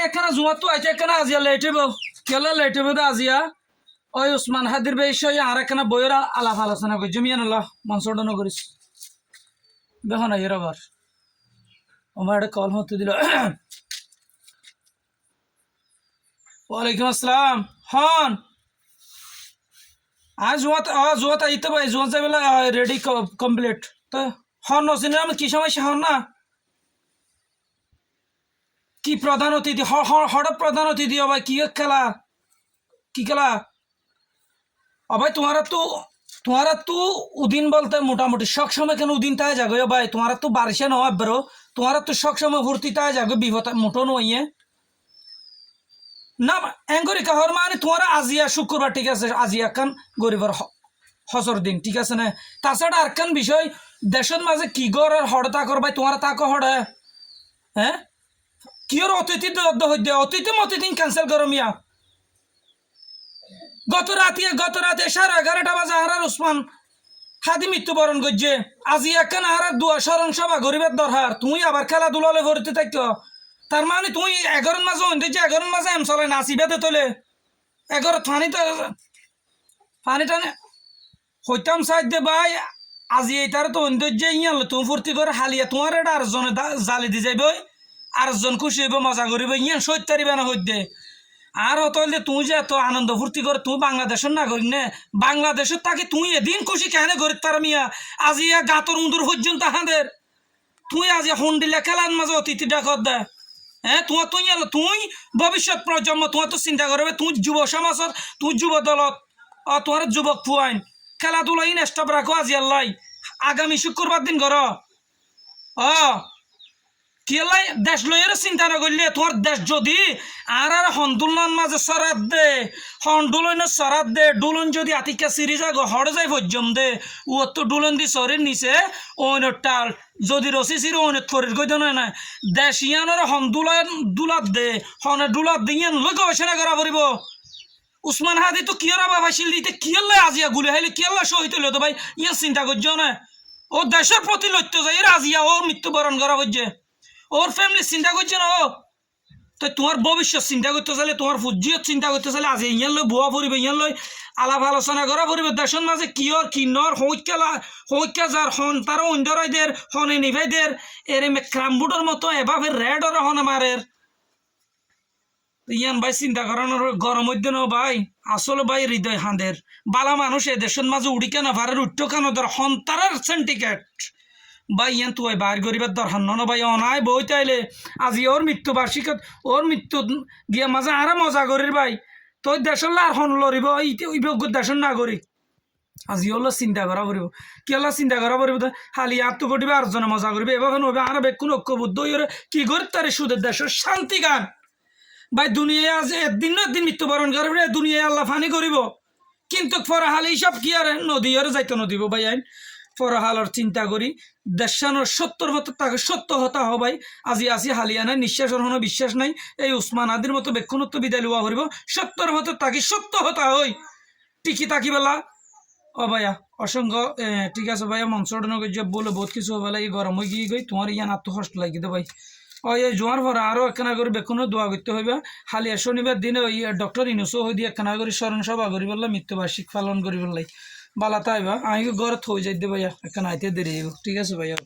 এখানে জুমার তো আইতে এখানে আজিয়া লেট হইব কেলে লেট হইব আজিয়া ওই উসমান হাদির বিষয়ে আর এখানে বইয়ের আলাপ আলোচনা করছি মিয়ান আল্লাহ মনসুর করিস দেখো না এর আবার আমার একটা কল হতে দিল ওয়ালাইকুম আসসালাম হন আজ জুয়াত আইতে ভাই জুয়াত যাই বেলা রেডি কমপ্লিট তো হন নসিন আমি কি সমস্যা হন না কি প্রধান অতিথি হঠাৎ প্রধান অতিথি ও ভাই কি খেলা কি খেলা ও ভাই তোমারা তো উদিন বলতে মোটামুটি সব সময় কেন উদিন তাই যাগো ভাই তোমারা তো বারিশে নয় বেরো তোমারা তো সব সময় ভর্তি তাই যাগো বিপদ মোটো নইয়ে না এঙ্গরি কাহর মানে তোমারা আজিয়া শুক্রবার ঠিক আছে আজিয়া কান গরিবর হসর দিন ঠিক আছে না তাছাড়া আর কান বিষয় দেশের মাঝে কি গর আর হড় তা কর ভাই তোমারা তা হড়ে হ্যাঁ কি ওর অতিথি রদ্দ হইতে অতিথি ক্যান্সেল করো মিয়া গত রাতে 11:30 বাজে আর উসমান হাদি মৃত্যুবরণ করছে আজি একখান আর দুয়া স্মরণ সভা গরিবের দরকার তুমি আবার খেলাধুলালে ভরতে থাকতো তার মানে তুমি 11 মাসে হইতে 11 মাসে এম চলে নাচিবেতে তোলে 11 ফানি টানে হইতাম সাইড দে ভাই আজি এইটার তো অন্তর্য ইয়াল তুমি ফুর্তি করে হালিয়া তোমার এটা আরেকজনে জালি দি যাইব আরেকজন খুশি হইব মজা করিব ইয়ান সইত পারিবে না হইতে আর হতলে তুই যে এত আনন্দ ফুর্তি করে তুমি বাংলাদেশের নাগরিক নে বাংলাদেশের তাকে তুই এদিন খুশি কেন করি তার মিয়া আজি গাতর উন্দুর পর্যন্ত হাঁদের তুই আজি হন্ডিলে খেলার মাঝে অতিথি ডাকত দে হ্যাঁ তুই ভবিষ্যৎ প্রজন্ম তোমার তো চিন্তা করবে তুই যুব সমাজত তুই যুব দলত তোমার যুবক ফুয়াইন খেলাধুলা ইন স্টপ রাখো আজি আল্লাহ আগামী শুক্রবার দিন কর কেলাই দেশ লইয়ের চিন্তা না করলে তোমার দেশ যদি আর হন্দুলন মাঝে সরাত দে হন্ডুলন সরাত দে ডুলন যদি আতিকা সিরি যায় হড়ে যায় ভজ্যম দে ও তো ডুলন দি শরীর নিচে ওইনের টাল যদি রসি সিরি ওইনের শরীর গই না না দেশ ইয়ানোর হন্দুলন দুলাত দে হনে দুলাত দিয়ে লোক গবেষণা করা পড়িব উসমান হাদি তো কিয়রা বাবা শিল দিতে কিয়লে আজিয়া গুলি হাইলে কিয়লা শহীদ হইল তো ভাই ইয়া চিন্তা করছ না ও দেশের প্রতি লক্ষ্য যাই আজিয়া ও মৃত্যুবরণ করা হচ্ছে ওর ফ্যামিলি চিন্তা করছে না ও তো তোমার ভবিষ্যৎ চিন্তা করতে চাইলে তোমার ফুজিয়ত চিন্তা করতে চাইলে আজ ইয়ান লই বুয়া পড়িবে ইয়ান লই আলাপ আলোচনা করা পড়িবে দেশের মাঝে কিয়র কিন্নর হইকা যার হন তারা অন্ধরাইদের হনে নিভাইদের এর ক্রামবুডের মতো এভাবে রেডর হনে মারের ইয়ান ভাই চিন্তা করানোর গরম মধ্যে ন ভাই আসলে ভাই হৃদয় হাঁদের বালা মানুষ এ দেশের মাঝে উড়ি কেন ভারের উঠ্টো কেন ধর হন্তারার সেন্টিকেট ভাই ইয়ান তুই বাইর করিবার দরকার ন ভাই অনায় বই তাইলে আজি ওর মৃত্যু বার্ষিকত ওর মৃত্যু গিয়া মাঝে আরো মজা করির ভাই তুই দেশের আর হন লড়িব ইবজ্ঞ দেশের নাগরিক আজি হলো চিন্তা করা পড়ব কি হলো চিন্তা করা পড়ব খালি আর তো করিবে আরেকজনে মজা করিবে এবার হবে আর বেকুন ঐক্যবদ্ধ কি করি তার সুদের দেশের শান্তি গান ভাই দুনিয়ায় আজ একদিন না একদিন মৃত্যুবরণ করবে দুনিয়ায় আল্লাহ ফানি করিব কিন্তু ফরাহাল এইসব কি আর নদী আর যাইতে নদীব ভাই আইন ফরাহালর চিন্তা করি দেশানোর 70 তাকে সত্য হতা হবাই আজি আসি হালিয়ানায় নিঃশ্বাসের কোনো বিশ্বাস নাই এই উসমান আদির মতো বেক্ষণত্ব বিদায় লওয়া করিব 70 তাকে সত্য হতা হই টিকি তাকি বেলা ও ভাইয়া অসংখ্য ঠিক আছে ভাইয়া মঞ্চডন বলে বহুত কিছু হবেলা এই গরম হয়ে গিয়ে গই তোমার ইয়ান আত্মহষ্ট লাগি দে ভাই ওই জোয়ার পরে আরও একখানা করে বেক্ষণ দোয়া করতে হইবে হালিয়া শনিবার দিনে ওই ডক্টর ইনুসও হয়ে দিয়ে একখানা করে স্মরণ সভা করি বললাম মৃত্যুবার্ষিক পালন করি বললাই বালা তাইবা আমি ঘরে থই যাই দে ভাইয়া একখানা আইতে দেরি ঠিক আছে ভাইয়া।